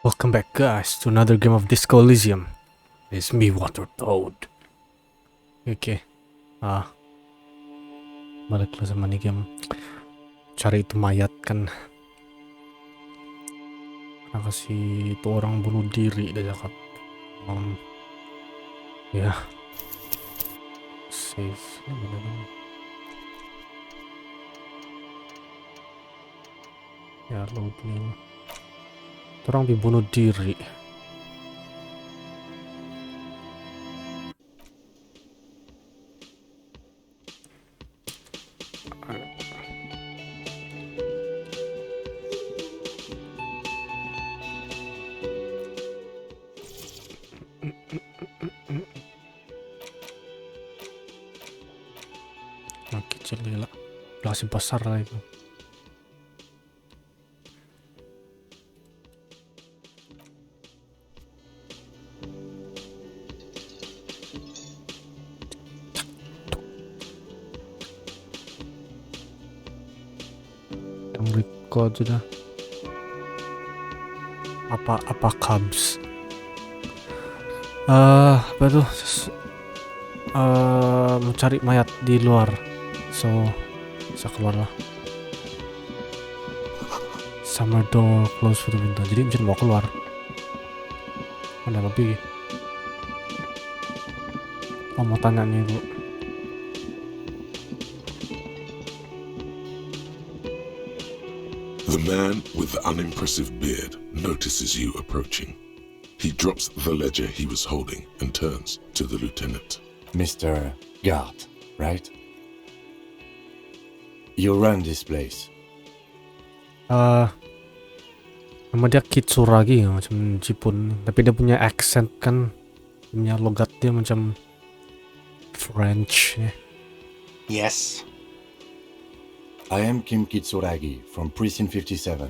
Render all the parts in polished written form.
Welcome back, guys, to another game of Disco Elysium. It's me, Watertoad. Oke, balik lah sama nih game. Cari itu mayat kan. Karena si itu orang bunuh diri dah cakap. Ya. Save. Ya, loading. Orang dibunuh diri. Kecil gila. Masih besar lah itu. Yang record sudah. Apa Cubs? Apa tuh? Mencari mayat di luar. So, bisa keluar lah. Summer door close for the window. Jadi bisa mau keluar. Ada lebih. Mau tanya nih bu. The man with the unimpressive beard notices you approaching. He drops the ledger he was holding and turns to the lieutenant. Mr. Guard, right? You run this place. Nama dia Kitsuragi, macam Jepun. Tapi dia punya accent kan, punya logat dia macam French. Yes. I am Kim Kitsuragi from Precinct 57.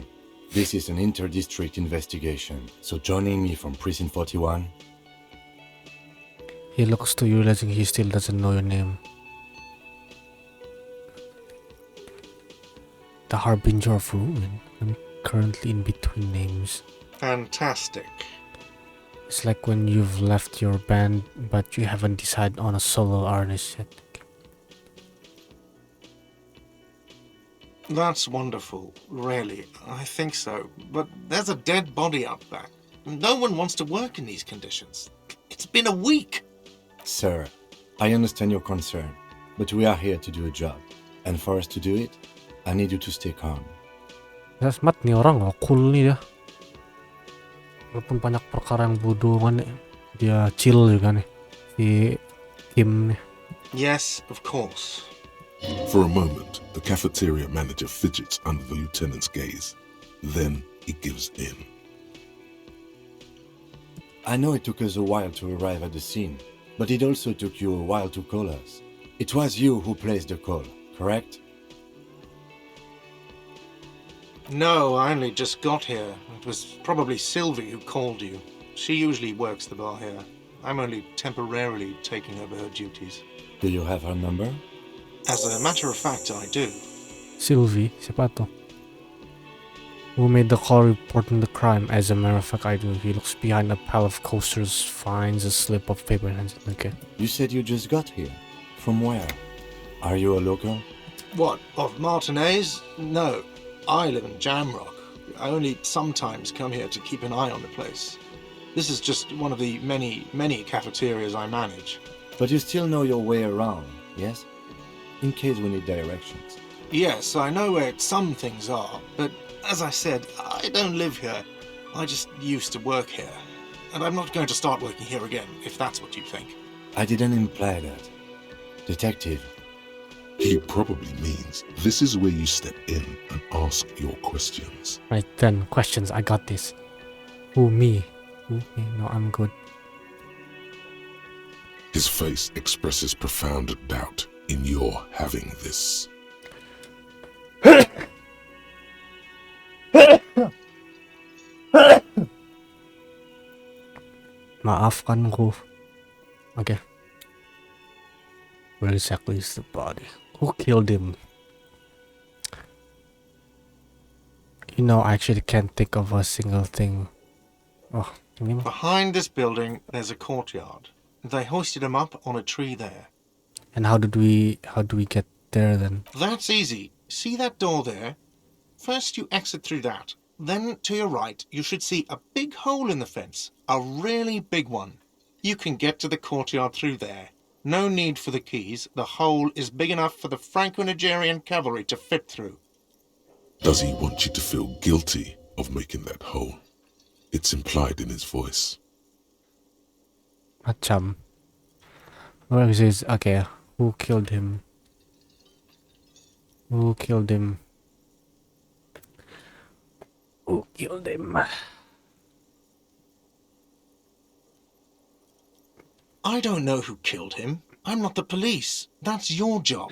This is an inter-district investigation, so joining me from Precinct 41. He looks to you realizing he still doesn't know your name. The Harbinger of Ruin. I'm currently in between names. Fantastic. It's like when you've left your band, but you haven't decided on a solo artist yet. That's wonderful, really. I think so. But there's a dead body up back. No one wants to work in these conditions. It's been a week. Sir, I understand your concern, but we are here to do a job. And for us to do it, I need you to stay calm. Ya smart nih orang, cool nih dia. Walaupun banyak perkara yang bodoh kan, dia chill juga nih. Si Kim nih. Yes, of course. For a moment, the cafeteria manager fidgets under the lieutenant's gaze. Then he gives in. I know it took us a while to arrive at the scene, but it also took you a while to call us. It was you who placed the call, correct? No, I only just got here. It was probably Sylvie who called you. She usually works the bar here. I'm only temporarily taking over her duties. Do you have her number? As a matter of fact, I do. Sylvie, siapa tuh? Who made the call reporting the crime? As a matter of fact, I do. He looks behind a pile of coasters, finds a slip of paper and okay. You said you just got here. From where? Are you a local? What, of Martinez? No, I live in Jamrock. I only sometimes come here to keep an eye on the place. This is just one of the many cafeterias I manage. But you still know your way around, yes? In case we need directions. Yes, I know where some things are, but as I said, I don't live here. I just used to work here. And I'm not going to start working here again, if that's what you think. I didn't imply that. Detective. He probably means this is where you step in and ask your questions. Right then, questions, I got this. Who, me? Who, me? No, I'm good. His face expresses profound doubt in your having this. Maafkan ko. Okay. Where exactly is the body? Who killed him? You know, I actually can't think of a single thing Oh, ini mah. Behind this building, there's a courtyard. They hoisted him up on a tree there. And how do we get there then? That's easy. See that door there? First you exit through that. Then to your right, you should see a big hole in the fence. A really big one. You can get to the courtyard through there. No need for the keys. The hole is big enough for the Franco-Nigerian cavalry to fit through. Does he want you to feel guilty of making that hole? It's implied in his voice. Macam. Where is his? Okay, who killed him? Who killed him? Who killed him? I don't know who killed him. I'm not the police. That's your job.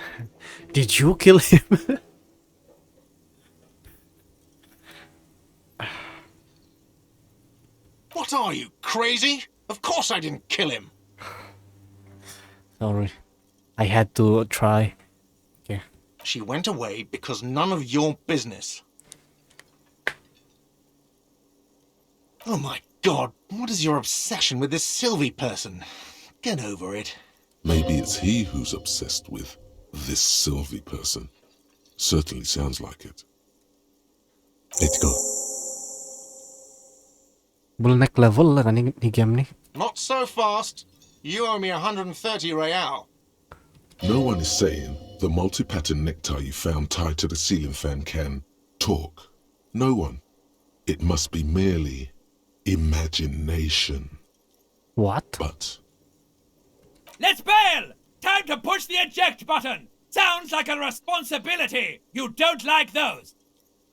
Did you kill him? What are you, crazy? Of course I didn't kill him. Sorry. I had to try. Okay. She went away because none of your business. Oh my God, what is your obsession with this Sylvie person? Get over it. Maybe it's he who's obsessed with this Sylvie person. Certainly sounds like it. Let's go. Belum naik level lah kan ni game ni. Not so fast. You owe me 130 real. No one is saying the multi-pattern necktie you found tied to the ceiling fan can talk. No one. It must be merely imagination. What? But Let's bail! Time to push the eject button! Sounds like a responsibility! You don't like those!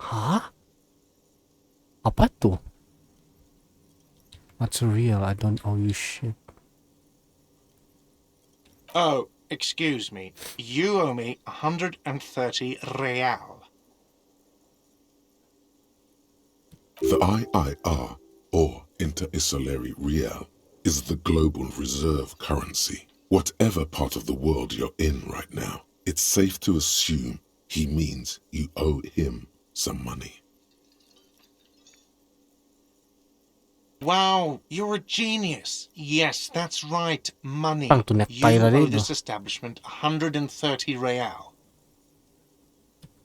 Hah? Apa tu? What's real? I don't owe you shit. Oh, excuse me. You owe me 130 real. the IIR, or Inter-Isolary Real, is the global reserve currency. Whatever part of the world you're in right now, it's safe to assume he means you owe him some money. Wow, you're a genius. Yes, that's right, money. Pang tu necktie You tadi owe tu. this establishment 130 real.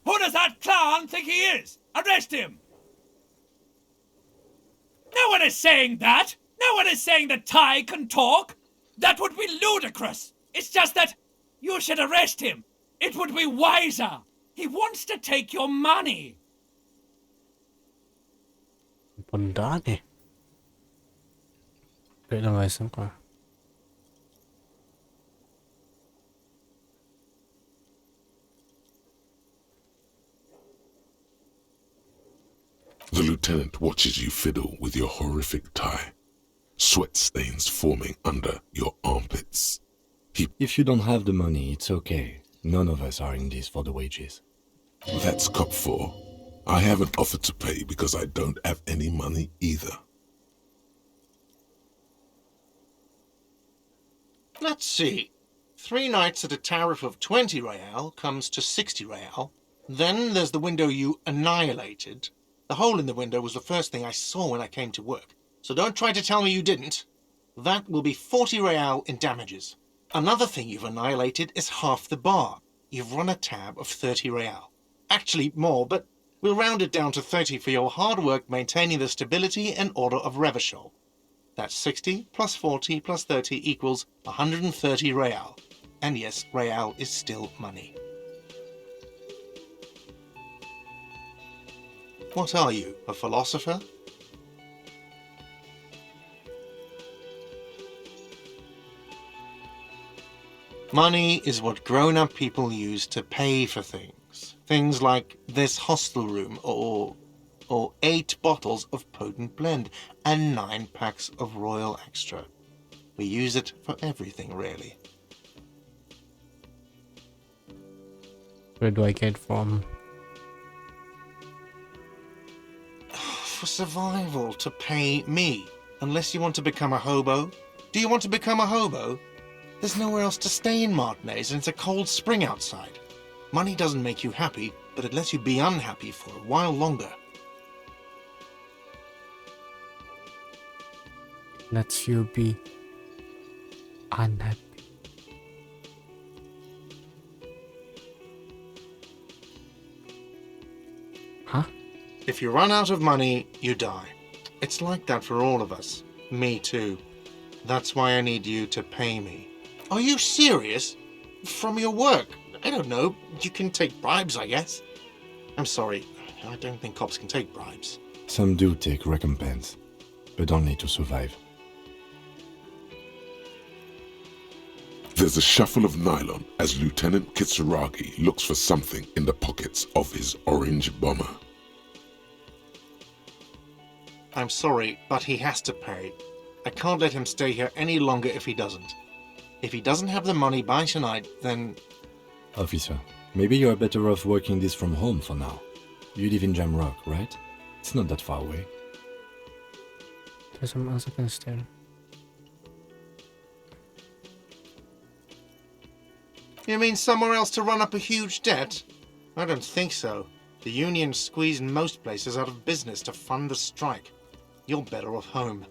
Who does that clown think he is? Arrest him! No one is saying that! No one is saying that Ty can talk! That would be ludicrous! It's just that you should arrest him! It would be wiser! He wants to take your money! Benda ni. Wait lang guys, ko. The lieutenant watches you fiddle with your horrific tie, sweat stains forming under your armpits. If you don't have the money, it's okay. None of us are in this for the wages. That's cop 4. I haven't offered to pay because I don't have any money either. Let's see. 3 nights at a tariff of 20 real comes to 60 real. Then there's the window you annihilated. The hole in the window was the first thing I saw when I came to work. So don't try to tell me you didn't. That will be 40 real in damages. Another thing you've annihilated is half the bar. You've run a tab of 30 real. Actually more, but we'll round it down to 30 for your hard work maintaining the stability and order of Revachol. That's 60 plus 40 plus 30 equals 130 real. And yes, real is still money. What are you, a philosopher? Money is what grown-up people use to pay for things. Things like this hostel room or 8 bottles of potent blend and 9 packs of Royal Extra. We use it for everything, really. Where do I get from? For survival, to pay me. Unless you want to become a hobo. Do you want to become a hobo? There's nowhere else to stay in Martinez and it's a cold spring outside. Money doesn't make you happy, but it lets you be unhappy for a while longer. lets you be unhappy. Huh? If you run out of money, you die. It's like that for all of us. Me too. That's why I need you to pay me. Are you serious? From your work? I don't know. You can take bribes, I guess. I'm sorry. I don't think cops can take bribes. Some do take recompense, but only to survive. There's a shuffle of nylon as Lieutenant Kitsuragi looks for something in the pockets of his orange bomber. I'm sorry, but he has to pay. I can't let him stay here any longer if he doesn't. If he doesn't have the money by tonight, then... Officer, maybe you are better off working this from home for now. You live in Jamrock, right? It's not that far away. There's someone else I can stare. You mean somewhere else to run up a huge debt? I don't think so. The union squeezed most places out of business to fund the strike. You're better off home.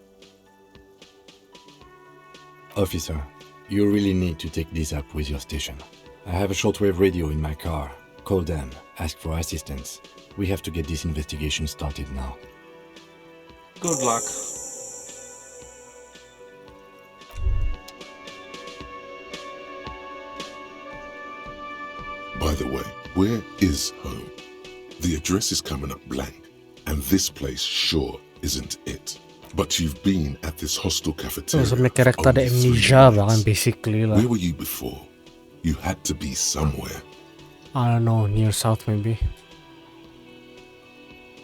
Officer, you really need to take this up with your station. I have a shortwave radio in my car. Call them, ask for assistance. We have to get this investigation started now. Good luck. By the way, where is home? The address is coming up blank, and this place sure isn't it. But you've been at this hostel cafeteria. So may karakter only ada 3 amnesia nights. bahkan basically lah. Where were you before? You had to be somewhere. I don't know, near south maybe.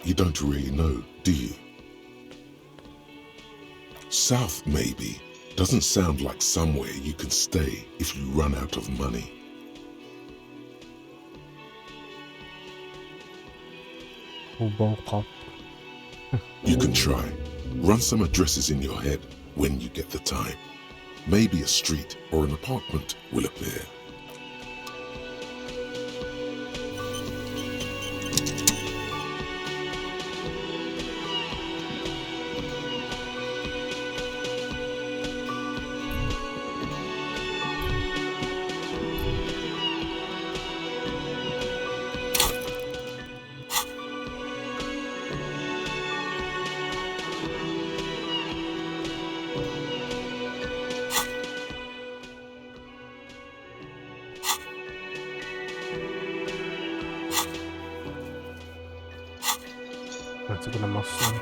You don't really know, do you? South, maybe, doesn't sound like somewhere you can stay if you run out of money. Ubong cop. You can try. Run some addresses in your head when you get the time. Maybe a street or an apartment will appear. Nanti guna masuk.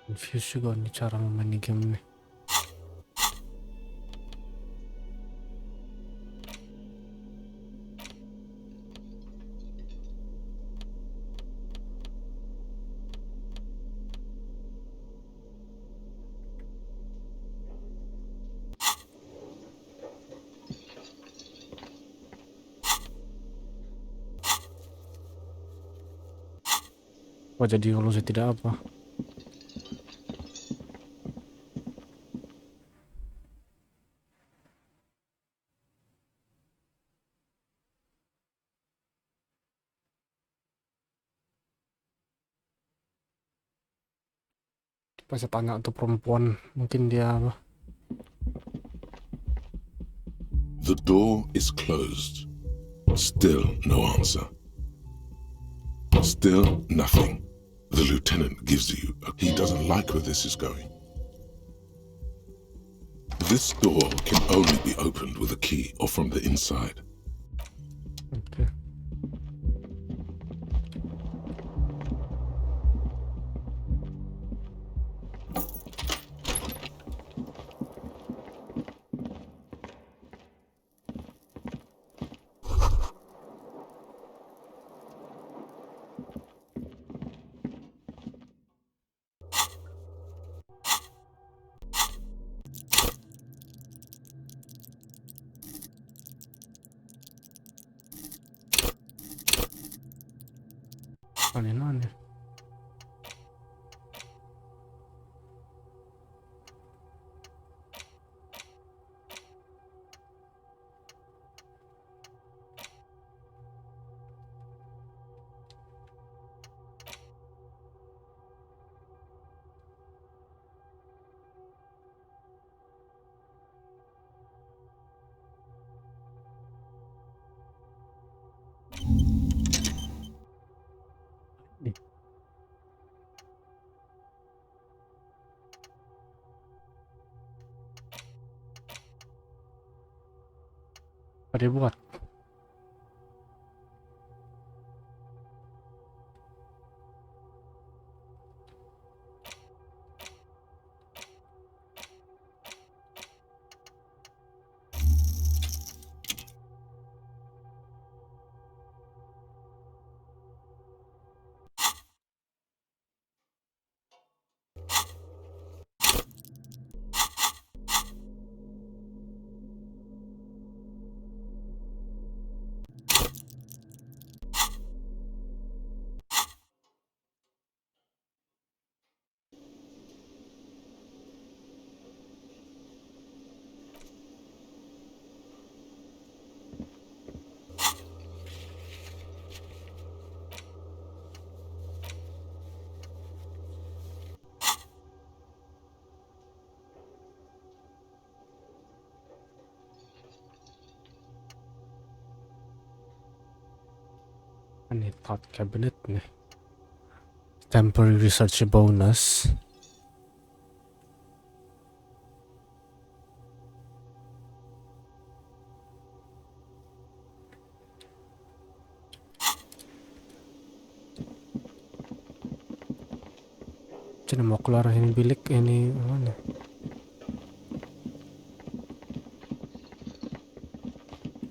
Confused juga nih cara main game nih. Wah, jadi kalau saya tidak apa? Pas saya tanya untuk perempuan, mungkin dia apa? The door is closed. Still no answer. Still nothing. The lieutenant gives you he doesn't like where this is going. This door can only be opened with a key or from the inside. Okay. Ano. Apa dia buat? Ini thought cabinet nih. Temporary research bonus. Cina mau keluar ini bilik ini mana?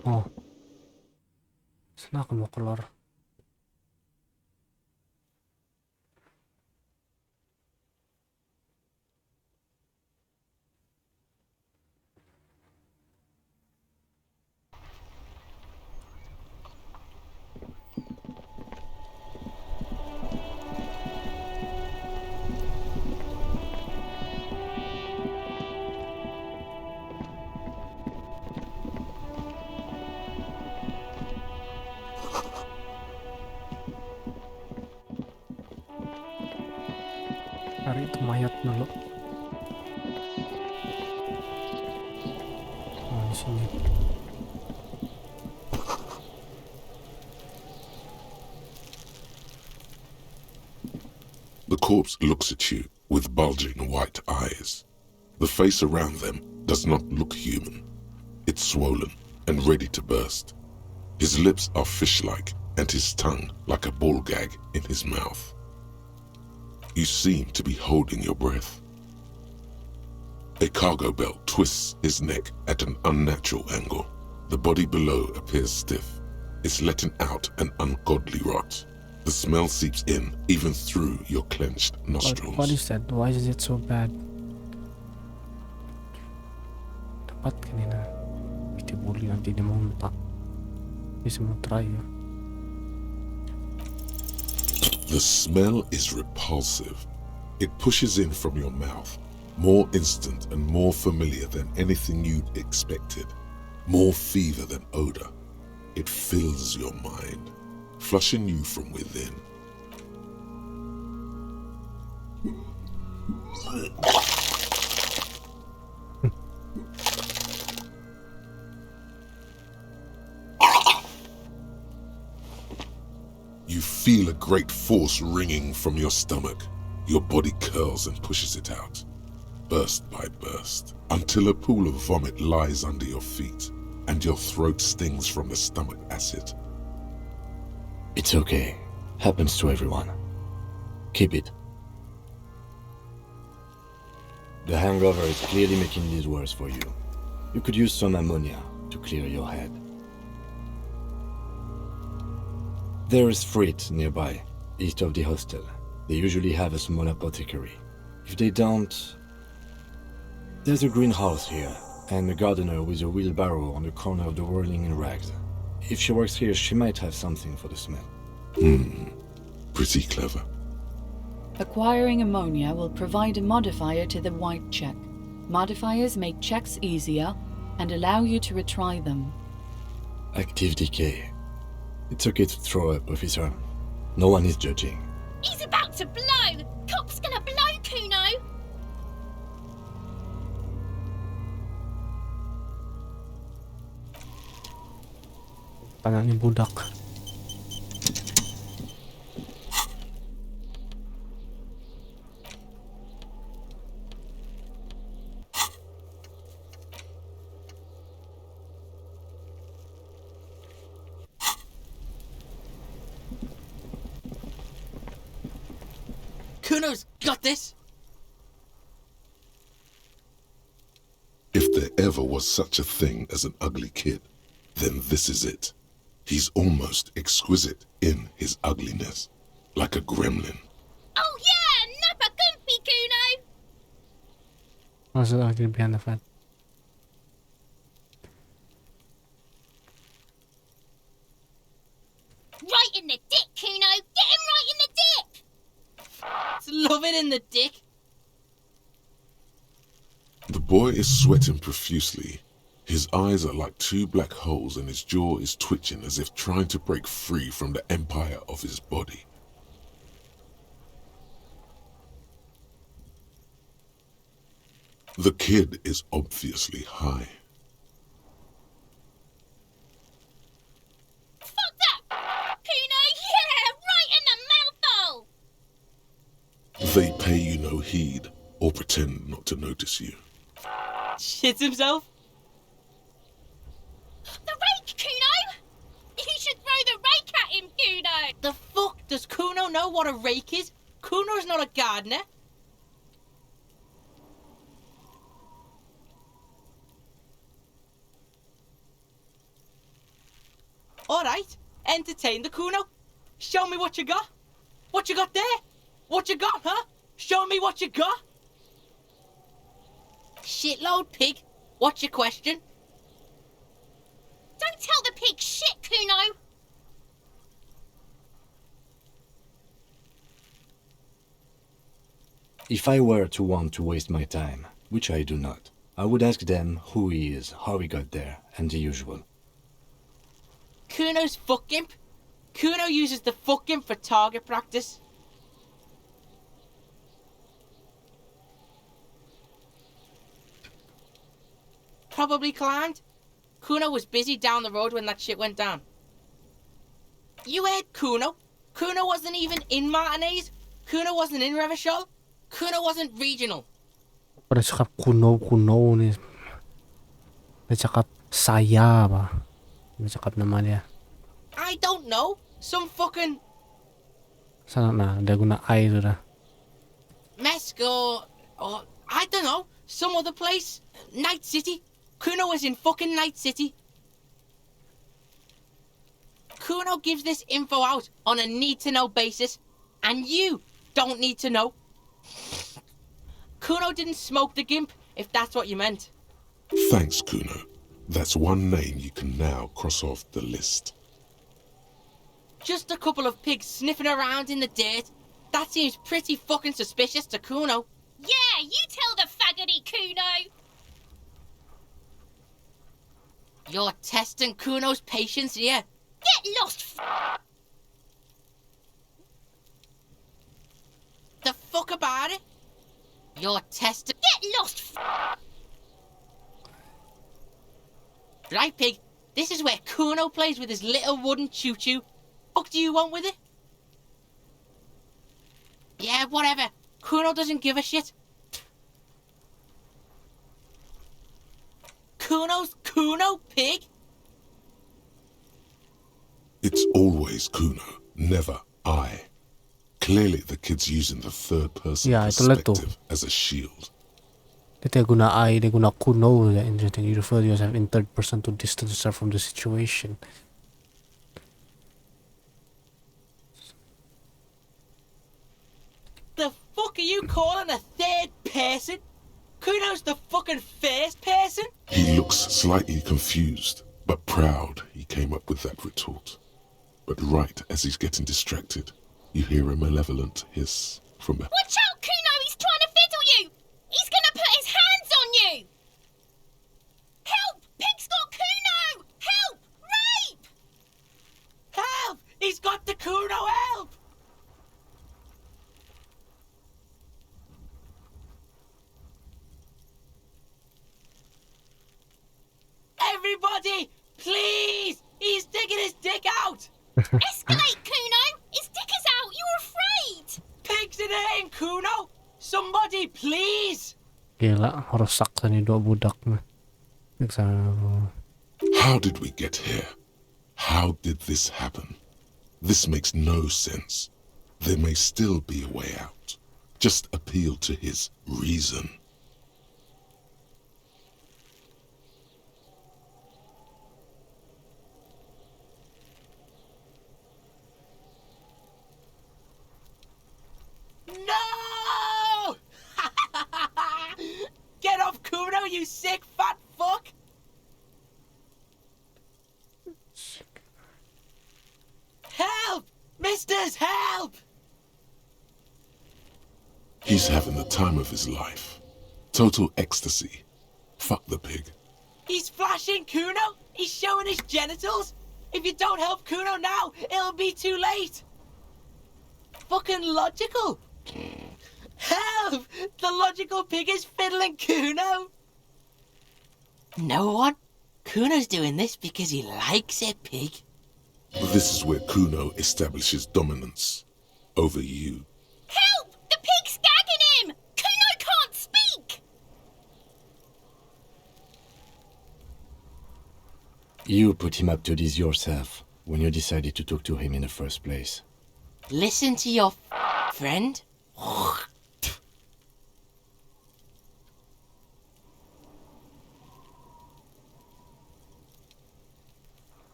Oh, sana aku mau keluar. Cari itu mayat dulu. Oh, di sini. The corpse looks at you with bulging white eyes. The face around them does not look human. It's swollen and ready to burst. His lips are fish-like and his tongue like a ball gag in his mouth. You seem to be holding your breath. A cargo belt twists his neck at an unnatural angle. The body below appears stiff. It's letting out an ungodly rot. The smell seeps in even through your clenched nostrils. What is that? Why is it so bad? Dapat kanina. Itibuli nanti dia munta. Bisa mau try ya. The smell is repulsive. It pushes in from your mouth, more instant and more familiar than anything you'd expected, more fever than odor. It fills your mind, flushing you from within. You feel a great force ringing from your stomach. Your body curls and pushes it out, burst by burst, until a pool of vomit lies under your feet and your throat stings from the stomach acid. It's okay. Happens to everyone. Keep it. The hangover is clearly making this worse for you. You could use some ammonia to clear your head. There is Frit nearby, east of the hostel. They usually have a small apothecary. If they don't... There's a greenhouse here, and a gardener with a wheelbarrow on the corner of the whirling in rags. If she works here, she might have something for the smell. Pretty clever. Acquiring ammonia will provide a modifier to the white check. Modifiers make checks easier and allow you to retry them. Active decay. It's okay to throw up, officer. No one is judging. He's about to blow! Cop's gonna blow, Kuno! Tangan ni budak. Kuno's got this! If there ever was such a thing as an ugly kid, then this is it. He's almost exquisite in his ugliness, like a gremlin. Oh yeah! Nappa Gumpy, Kuno! What's the ugly behind the fan? Right in the dick, Kuno! Get him right in the dick! It's love it in the dick. The boy is sweating profusely. His eyes are like two black holes and his jaw is twitching as if trying to break free from the empire of his body. The kid is obviously high. Fuck that! Kuno, yeah! Right in the mouthhole! They pay you no heed or pretend not to notice you. Shits himself. The rake, Kuno! You should throw the rake at him, Kuno! The fuck? Does Kuno know what a rake is? Kuno's not a gardener. Alright, entertain the Kuno. Show me what you got. What you got there? What you got, huh? Show me what you got. Shitload pig. What's your question? Don't tell the pig shit, Kuno! If I were to want to waste my time, which I do not, I would ask them who he is, how he got there, and the usual. Kuno's fuck imp. Kuno uses the fuck imp for target practice. Probably climbed. Kuno was busy down the road when that shit went down. You heard Kuno? Kuno wasn't even in Martinez. Kuno wasn't in Revachol. Kuno wasn't regional. Pada cakap kuno ni. Dia cakap saya ba? Dia cakap nama dia. I don't know. Some fucking Sana na, dia guna I tu dah. Mesco or I don't know. Some other place. Night City. Kuno was in fucking Night City. Kuno gives this info out on a need-to-know basis, and you don't need to know. Kuno didn't smoke the gimp, if that's what you meant. Thanks, Kuno. That's one name you can now cross off the list. Just a couple of pigs sniffing around in the dirt. That seems pretty fucking suspicious to Kuno. Yeah, you tell the faggoty, Kuno! You're testing Kuno's patience here. Get lost, The fuck about it? You're testing. Get lost, Right, pig. This is where Kuno plays with his little wooden choo-choo. Fuck do you want with it? Yeah, whatever. Kuno doesn't give a shit. Kuno's Kuno, pig? It's always Kuno, never I. Clearly the kid's using the third-person Yeah, itulah tu. perspective as a shield. Dia guna I, dia guna kuno. Interesting. You refer to yourself in third person to distance yourself from the situation. The fuck are you calling a third person? Kuno's the fucking first person? He looks slightly confused, but proud he came up with that retort. But right as he's getting distracted, You hear a malevolent hiss from a... Watch out, Kuno! He's trying to fiddle you! He's gonna put his hands on you! Help! Pig's got Kuno! Help! Rape! Help! He's got the Kuno, help! Everybody, please! He's digging his dick out! Escalate, Kuno! His dick is out! You're afraid! Pigs in here, Kuno! Somebody, please! Gila, rusak nih dua budak nih. How did we get here? How did this happen? This makes no sense. There may still be a way out. Just appeal to his reason. No! Get off, Kuno, you sick fat fuck! Help! Misters, help! He's having the time of his life. Total ecstasy. Fuck the pig. He's flashing Kuno! He's showing his genitals! If you don't help Kuno now, it'll be too late! Fucking logical! Help! The logical pig is fiddling Kuno! No one? Kuno's doing this because he likes it, pig. This is where Kuno establishes dominance over you. Help! The pig's gagging him! Kuno can't speak! You put him up to this yourself when you decided to talk to him in the first place. Listen to your friend.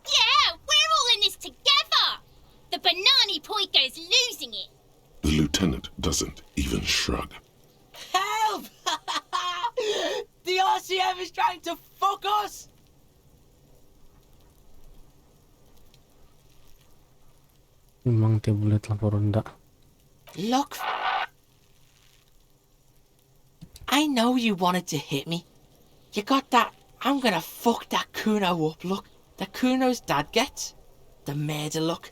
Yeah, we're all in this together! The Banani Poiko's losing it! The lieutenant doesn't even shrug. Help! The RCM is trying to fuck us! Memang tiap bulat lah Porunda. Look. I know you wanted to hit me. You got that I'm gonna fuck that Kuno up look that Kuno's dad gets. The murder look.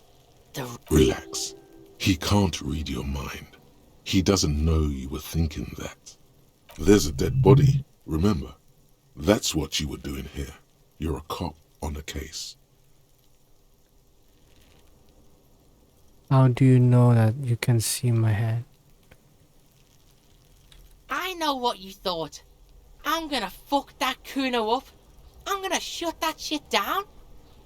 The... Relax. He can't read your mind. He doesn't know you were thinking that. There's a dead body, remember? That's what you were doing here. You're a cop on a case. How do you know that you can see my head? I know what you thought. I'm gonna fuck that Kuno up. I'm gonna shut that shit down.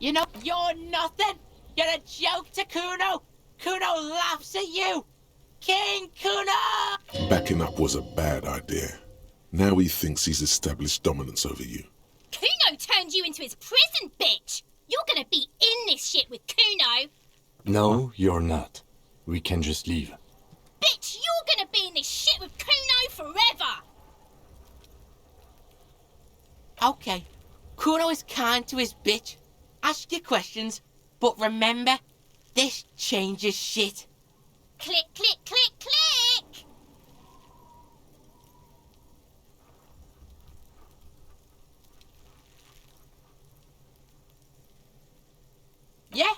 You know, you're nothing. You're a joke to Kuno. Kuno laughs at you. King Kuno! Backing up was a bad idea. Now he thinks he's established dominance over you. Kuno turned you into his prison, bitch! You're gonna be in this shit with Kuno! No, you're not. We can just leave. Bitch, you're gonna be in this shit with Kuno forever! Okay, Kuno is kind to his bitch. Ask your questions, but remember, this changes shit. Click, click, click, click! Yeah,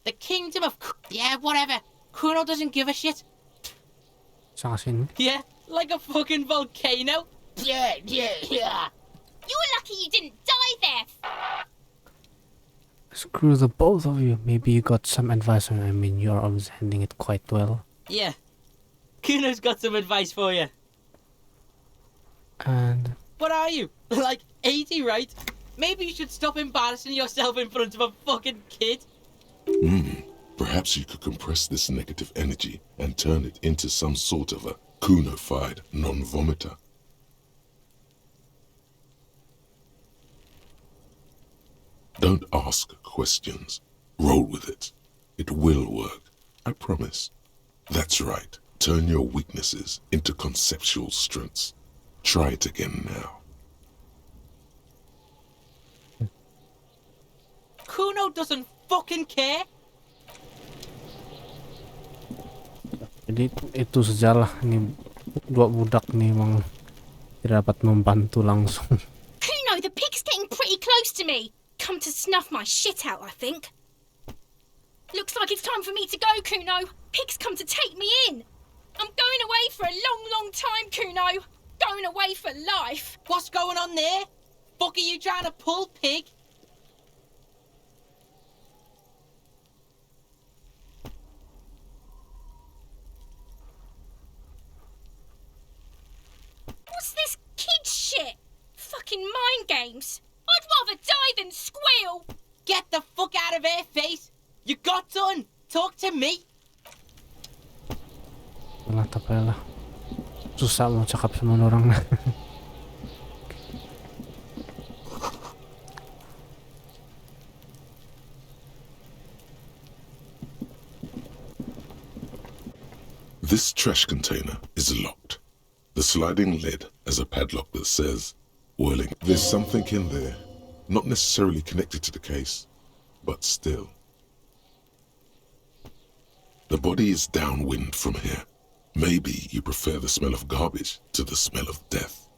the kingdom of... Yeah, whatever. Kuno doesn't give a shit. Sa akin. Yeah, like a fucking volcano. Yeah. You're lucky you didn't die there! Screw the both of you. Maybe you got some advice on. I mean, you're always handling it quite well. Yeah. Kuno's got some advice for you. And What are you? Like 80, right? Maybe you should stop embarrassing yourself in front of a fucking kid. Perhaps you could compress this negative energy and turn it into some sort of a Kuno-fied non-vomiter. Don't ask questions. Roll with it. It will work. I promise. That's right. Turn your weaknesses into conceptual strengths. Try it again now. Kuno doesn't fucking care. Jadi itu sejarah nih, dua budak nih emang tidak dapat membantu langsung. Kuno, the pig's getting pretty close to me. Come to snuff my shit out, I think. Looks like it's time for me to go, Kuno. Pig's come to take me in. I'm going away for a long, long time, Kuno. Going away for life. What's going on there? Fuck are you trying to pull, pig? What's this kid shit? Fucking mind games. I'd rather die than squeal. Get the fuck out of here, face. You got done. Talk to me. Wala tapela. Susah mau cakap sama orang. This trash container is locked. The sliding lid has a padlock that says, whirling. There's something in there, not necessarily connected to the case, but still. The body is downwind from here. Maybe you prefer the smell of garbage to the smell of death.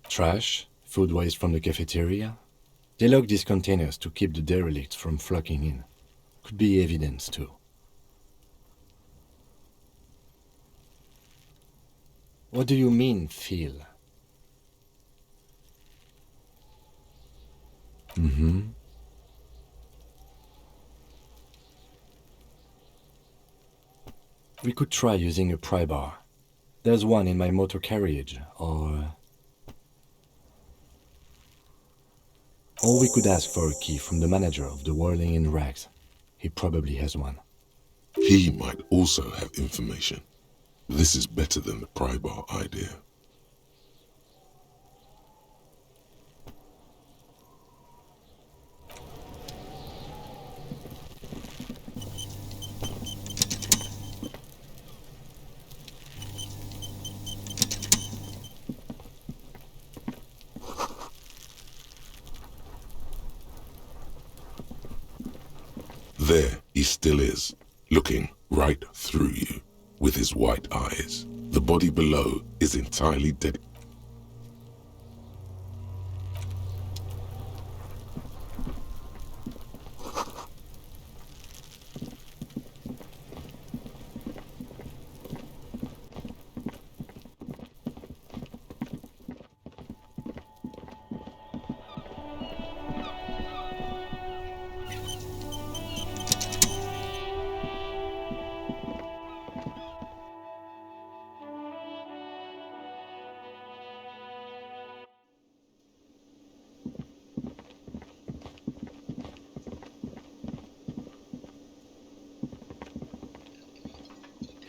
Trash, food waste from the cafeteria. They lock these containers to keep the derelicts from flocking in. Could be evidence too. What do you mean, feel? We could try using a pry bar. There's one in my motor carriage, or we could ask for a key from the manager of the Whirling in Rags. He probably has one. He might also have information. This is better than the pry bar idea. There he still is, looking right through you with his white eyes. The body below is entirely dead.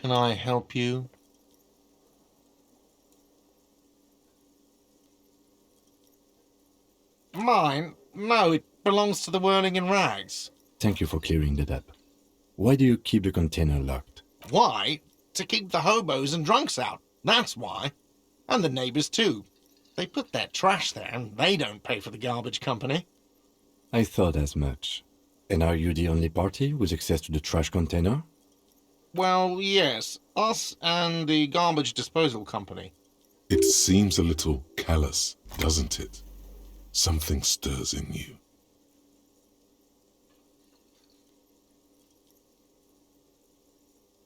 Can I help you? Mine? No, it belongs to the Whirling in Rags. Thank you for clearing that up. Why do you keep the container locked? Why? To keep the hobos and drunks out. That's why. And the neighbours too. They put their trash there and they don't pay for the garbage company. I thought as much. And are you the only party with access to the trash container? Well, yes. Us and the garbage disposal company. It seems a little callous, doesn't it? Something stirs in you.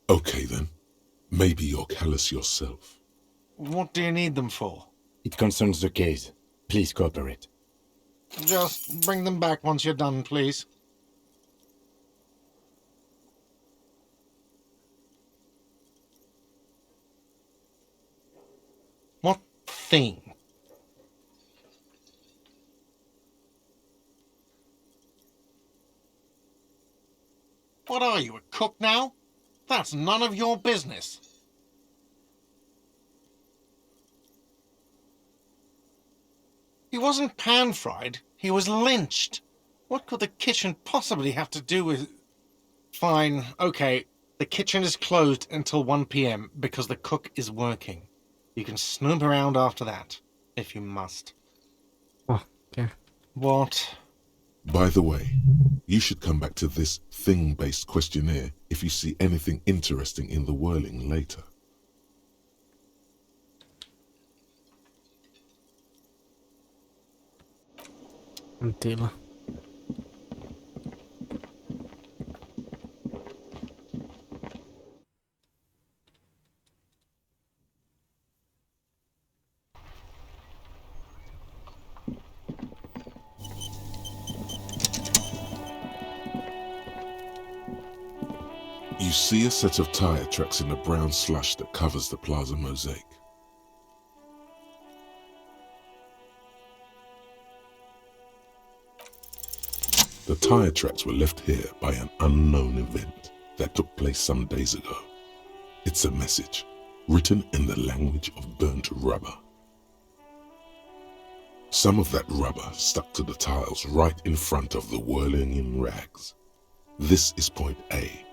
Okay then. Maybe you're callous yourself. What do you need them for? It concerns the case. Please cooperate. Just bring them back once you're done, please. What thing? What are you, a cook now? That's none of your business. He wasn't pan-fried, he was lynched. What could the kitchen possibly have to do with... Fine, okay, the kitchen is closed until 1 p.m. because the cook is working. You can snoop around after that, if you must. Oh, okay. What? By the way, You should come back to this thing-based questionnaire if you see anything interesting in the whirling later. Nanti lah. You see a set of tire tracks in the brown slush that covers the plaza mosaic. The tire tracks were left here by an unknown event that took place some days ago. It's a message, written in the language of burnt rubber. Some of that rubber stuck to the tiles right in front of the whirling in rags. This is point A.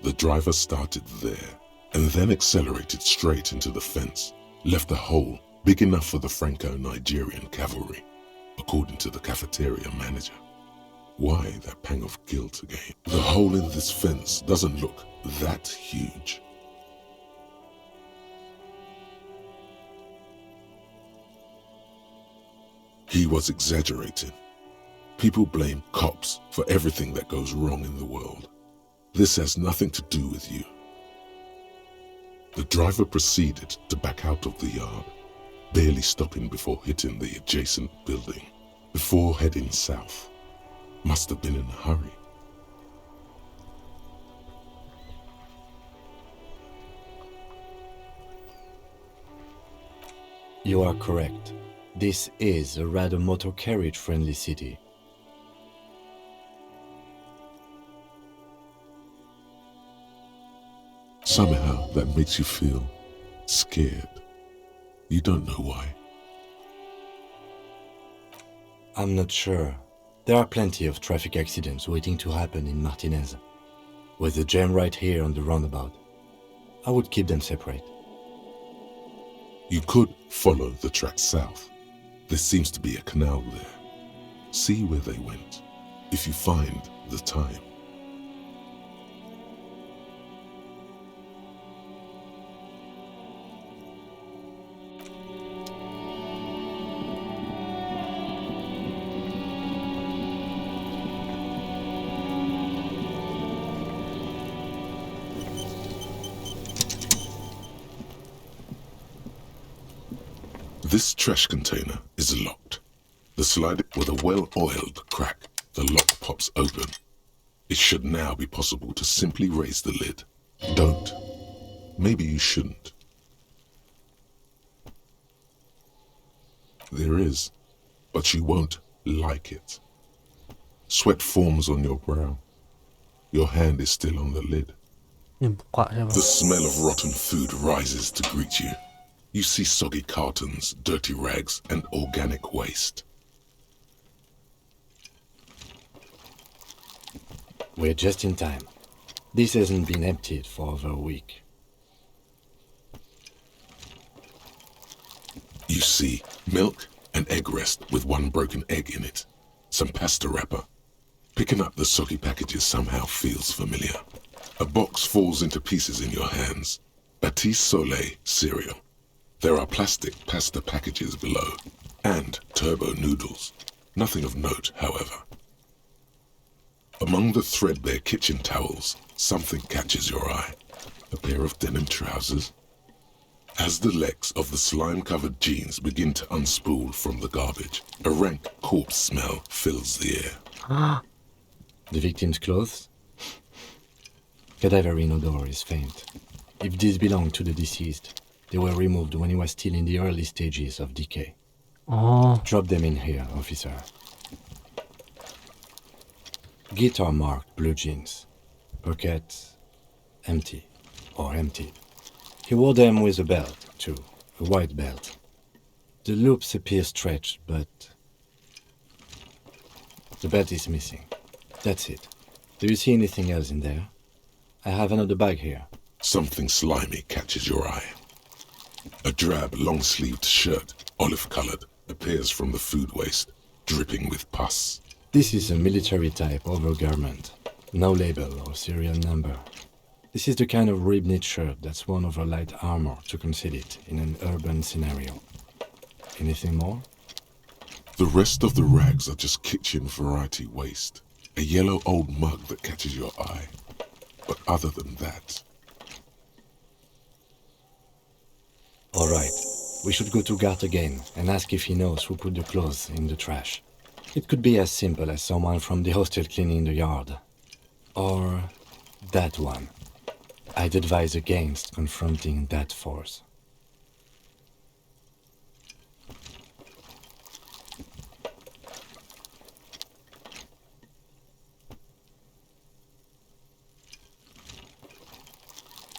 The driver started there and then accelerated straight into the fence, left a hole big enough for the Franco-Nigerian cavalry, according to the cafeteria manager. Why that pang of guilt again? The hole in this fence doesn't look that huge. He was exaggerating. People blame cops for everything that goes wrong in the world. This has nothing to do with you. The driver proceeded to back out of the yard, barely stopping before hitting the adjacent building, before heading south. Must have been in a hurry. You are correct. This is a rather motor carriage-friendly city. Somehow that makes you feel scared. You don't know why. I'm not sure. There are plenty of traffic accidents waiting to happen in Martinez. With the jam right here on the roundabout, I would keep them separate. You could follow the track south. There seems to be a canal there. See where they went, if you find the time. This trash container is locked. The slide with a well-oiled crack, the lock pops open. It should now be possible to simply raise the lid. Don't. Maybe you shouldn't. There is, but you won't like it. Sweat forms on your brow. Your hand is still on the lid. Ni buka je, The bang. smell of rotten food rises to greet you. You see soggy cartons, dirty rags, and organic waste. We're just in time. This hasn't been emptied for over a week. You see milk and egg rest with one broken egg in it. Some pasta wrapper. Picking up the soggy packages somehow feels familiar. A box falls into pieces in your hands. Batiste Soleil cereal. There are plastic pasta packages below, and turbo noodles. Nothing of note, however. Among the threadbare kitchen towels, something catches your eye. A pair of denim trousers. As the legs of the slime-covered jeans begin to unspool from the garbage, a rank corpse smell fills the air. The victim's clothes? Cadaverine odor is faint. If these belong to the deceased, they were removed when he was still in the early stages of decay. Oh, Drop them in here, officer. Guitar marked blue jeans. Pockets empty or emptied. He wore them with a belt, too, a white belt. The loops appear stretched, but the belt is missing. That's it. Do you see anything else in there? I have another bag here. Something slimy catches your eye. A drab, long-sleeved shirt, olive-colored, appears from the food waste, dripping with pus. This is a military type overgarment. No label or serial number. This is the kind of rib-knit shirt that's worn over light armor to conceal it in an urban scenario. Anything more? The rest of the rags are just kitchen variety waste. A yellow old mug that catches your eye. But other than that... Alright, we should go to Gart again and ask if he knows who put the clothes in the trash. It could be as simple as someone from the hostel cleaning the yard. Or that one. I'd advise against confronting that force.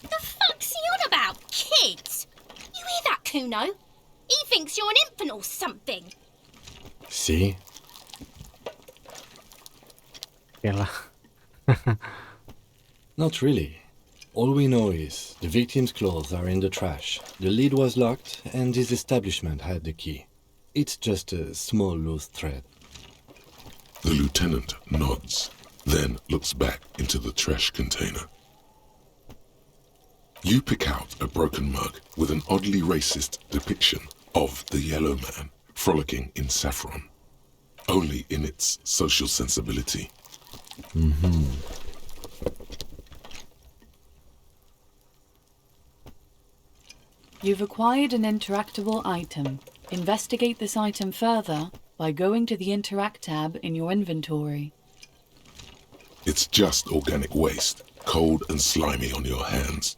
The fuck's he on about? Kids? You hear that, Kuno? He thinks you're an infant or something. See? Yeah. Not really. All we know is the victim's clothes are in the trash, the lid was locked, and his establishment had the key. It's just a small loose thread. The lieutenant nods, then looks back into the trash container. You pick out a broken mug with an oddly racist depiction of the yellow man frolicking in saffron, only in its social sensibility. You've acquired an interactable item. Investigate this item further by going to the Interact tab in your inventory. It's just organic waste, cold and slimy on your hands.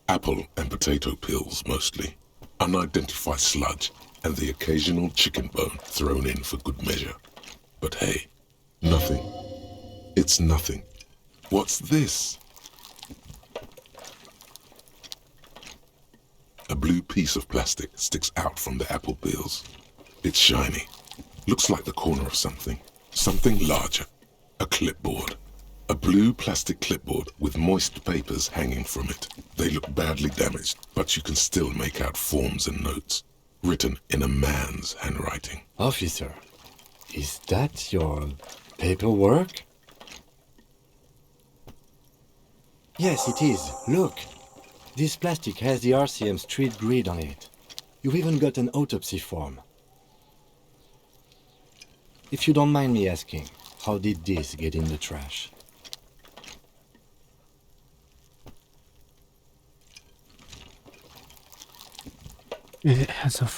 Apple and potato peels mostly. Unidentified sludge and the occasional chicken bone thrown in for good measure. But hey, nothing. It's nothing. What's this? A blue piece of plastic sticks out from the apple peels. It's shiny. Looks like the corner of something. Something larger. A clipboard. A blue plastic clipboard with moist papers hanging from it. They look badly damaged, but you can still make out forms and notes, written in a man's handwriting. Officer, is that your paperwork? Yes, it is. Look. This plastic has the RCM street grid on it. You've even got an autopsy form. If you don't mind me asking, how did this get in the trash? It has a...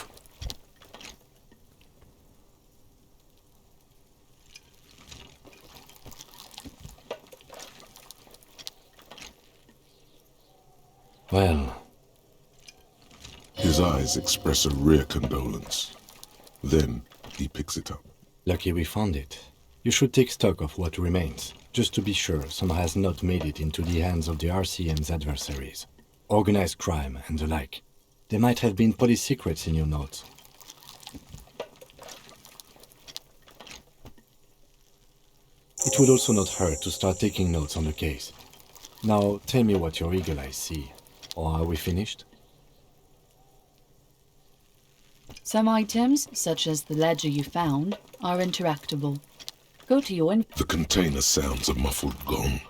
Well, His eyes express a rare condolence. Then he picks it up. lucky we found it. You should take stock of what remains, just to be sure some has not made it into the hands of the RCM's adversaries. Organized crime and the like. There might have been police secrets in your notes. It would also not hurt to start taking notes on the case. Now, tell me what your eagle eyes see. Or are we finished? Some items, such as the ledger you found, are interactable. Go to your The container sounds a muffled gong.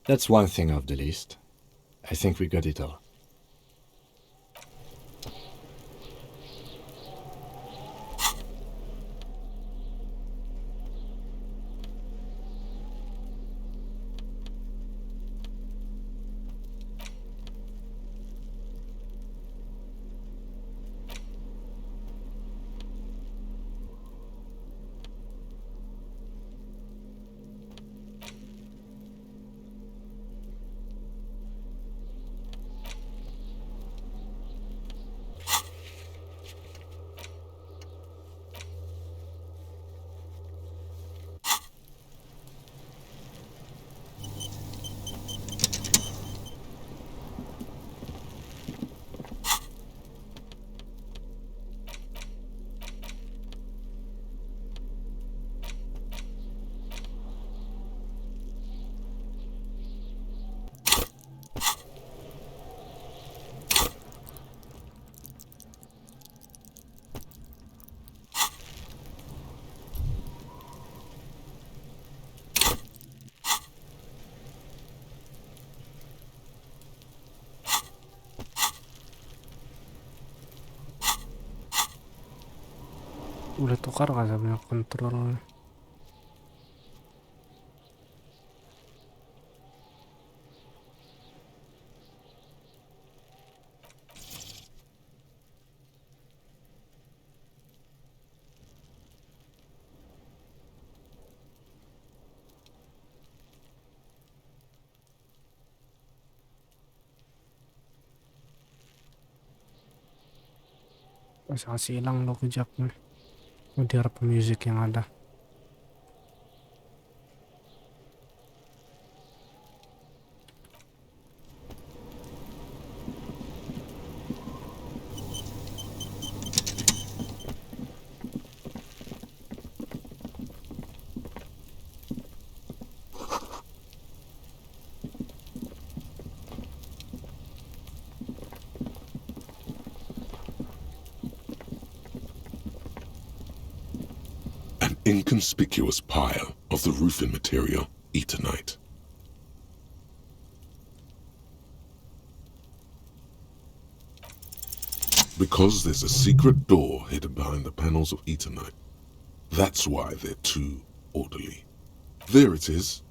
That's one thing off the list. I think we got it all. Boleh tukar kan saya punya controller. Bisa kasih hilang lo kejaknya. Di harap music yang ada. Inconspicuous pile of the roofing material, Eternite. Because there's a secret door hidden behind the panels of Eternite. That's why they're too orderly. There it is.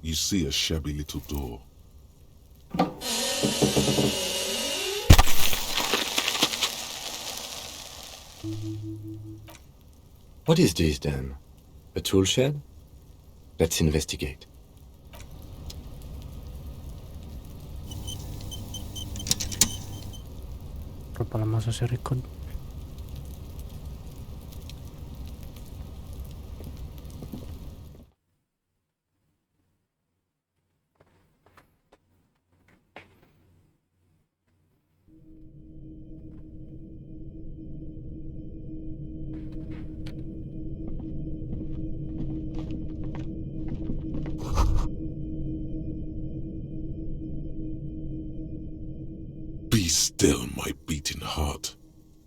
You see a shabby little door. What is this then? A tool shed? Let's investigate. Berapa lama saya record? Be still, my beating heart.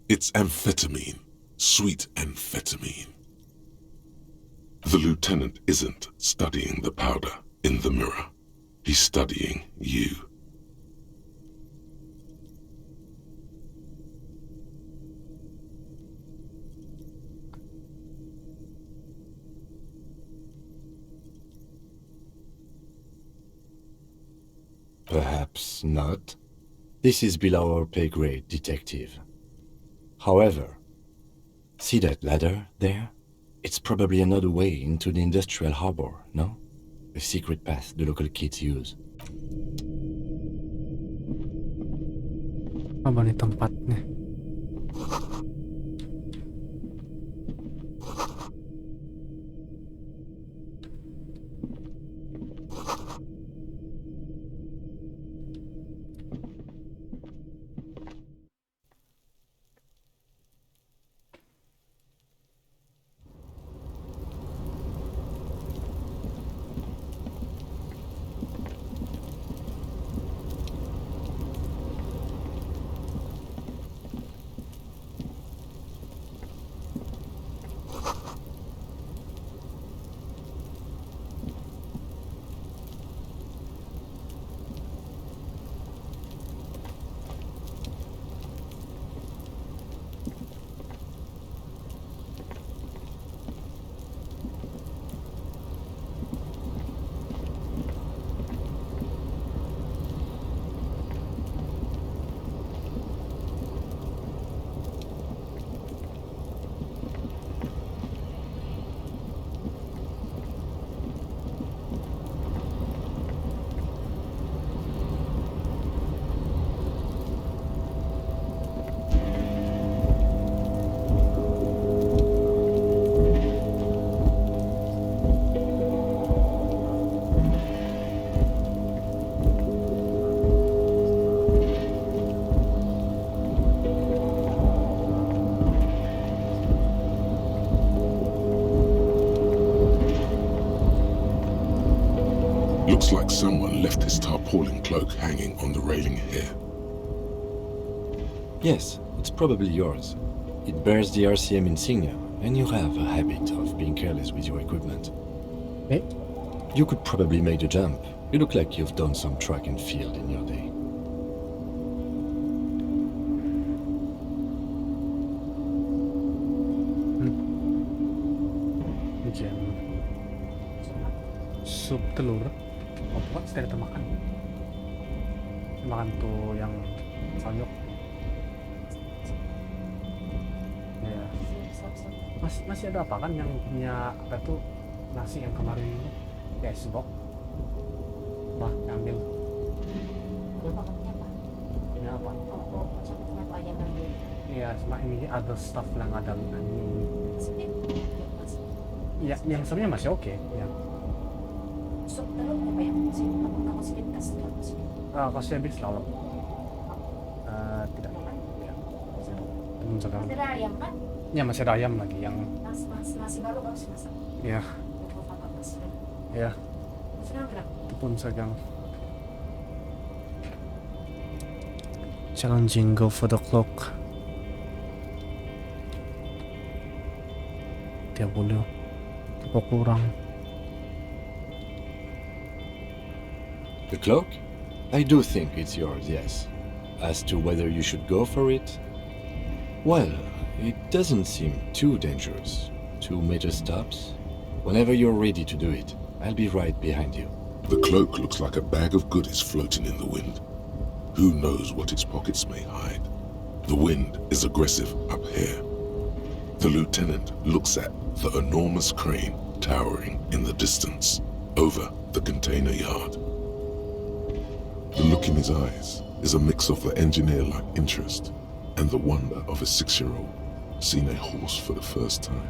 It's amphetamine. Sweet amphetamine. The lieutenant isn't studying the powder in the mirror. He's studying you. Perhaps not. This is below our pay grade, detective. However, see that ladder there? It's probably another way into the industrial harbor, no? A secret path the local kids use. Apa nih tempatnya? Looks like someone left his tarpaulin cloak hanging on the railing here. Yes, it's probably yours. It bears the RCM insignia, and you have a habit of being careless with your equipment. Eh? You could probably make the jump. You look like you've done some track and field in your day. sup telur. Oh, bukan setelah kita makan. Makan tuh yang sayur. Ya. Masih ada apa kan yang punya apa tuh nasi yang kemarin itu? Ya, sebok. Wah, ambil. Ini apa? Iya, cuma ini ada stuff yang ada ini. Ya, yang sebenarnya masih oke. Ya. Kasih habis lalu. Tidak. Ya. Belum sekarang. Ada ayam kan? Ya, masih ada ayam lagi yang. Nasi baru harus masak. Ya. Ya. Sudah. Itu pun sekarang. Challenging, go for the clock. 30. Cukup kurang. The cloak? I do think it's yours, yes. As to whether you should go for it? Well, it doesn't seem too dangerous. 2 meter stops. Whenever you're ready to do it, I'll be right behind you. The cloak looks like a bag of goodies floating in the wind. Who knows what its pockets may hide? The wind is aggressive up here. The lieutenant looks at the enormous crane towering in the distance over the container yard. The look in his eyes is a mix of the engineer-like interest and the wonder of a 6-year-old seeing a horse for the first time.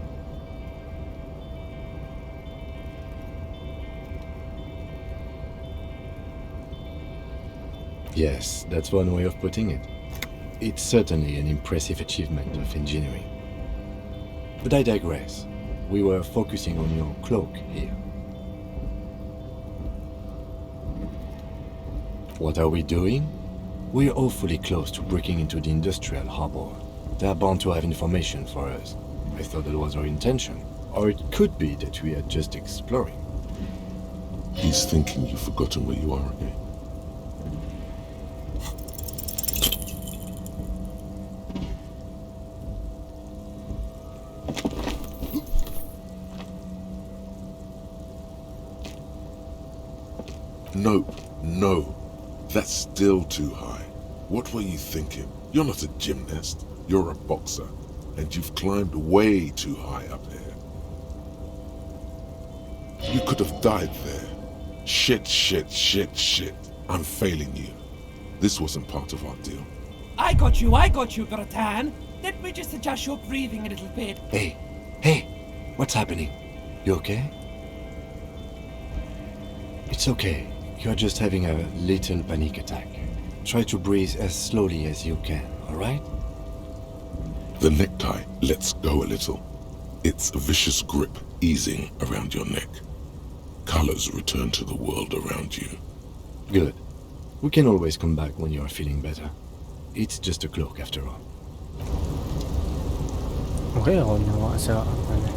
Yes, that's one way of putting it. It's certainly an impressive achievement of engineering. But I digress. We were focusing on your cloak here. What are we doing? We're awfully close to breaking into the industrial harbor. They're bound to have information for us. I thought that was our intention. Or it could be that we are just exploring. He's thinking you've forgotten where you are again. No. That's still too high. What were you thinking? You're not a gymnast. You're a boxer. And you've climbed way too high up here. You could have died there. Shit. I'm failing you. This wasn't part of our deal. I got you, Gratan. Let me just adjust your breathing a little bit. Hey, what's happening? You okay? It's okay. You're just having a little panic attack. Try to breathe as slowly as you can, alright? The necktie lets go a little. Its vicious grip easing around your neck. Colors return to the world around you. Good. We can always come back when you're feeling better. It's just a cloak after all. Oke, kalau nyawa saya apa nih?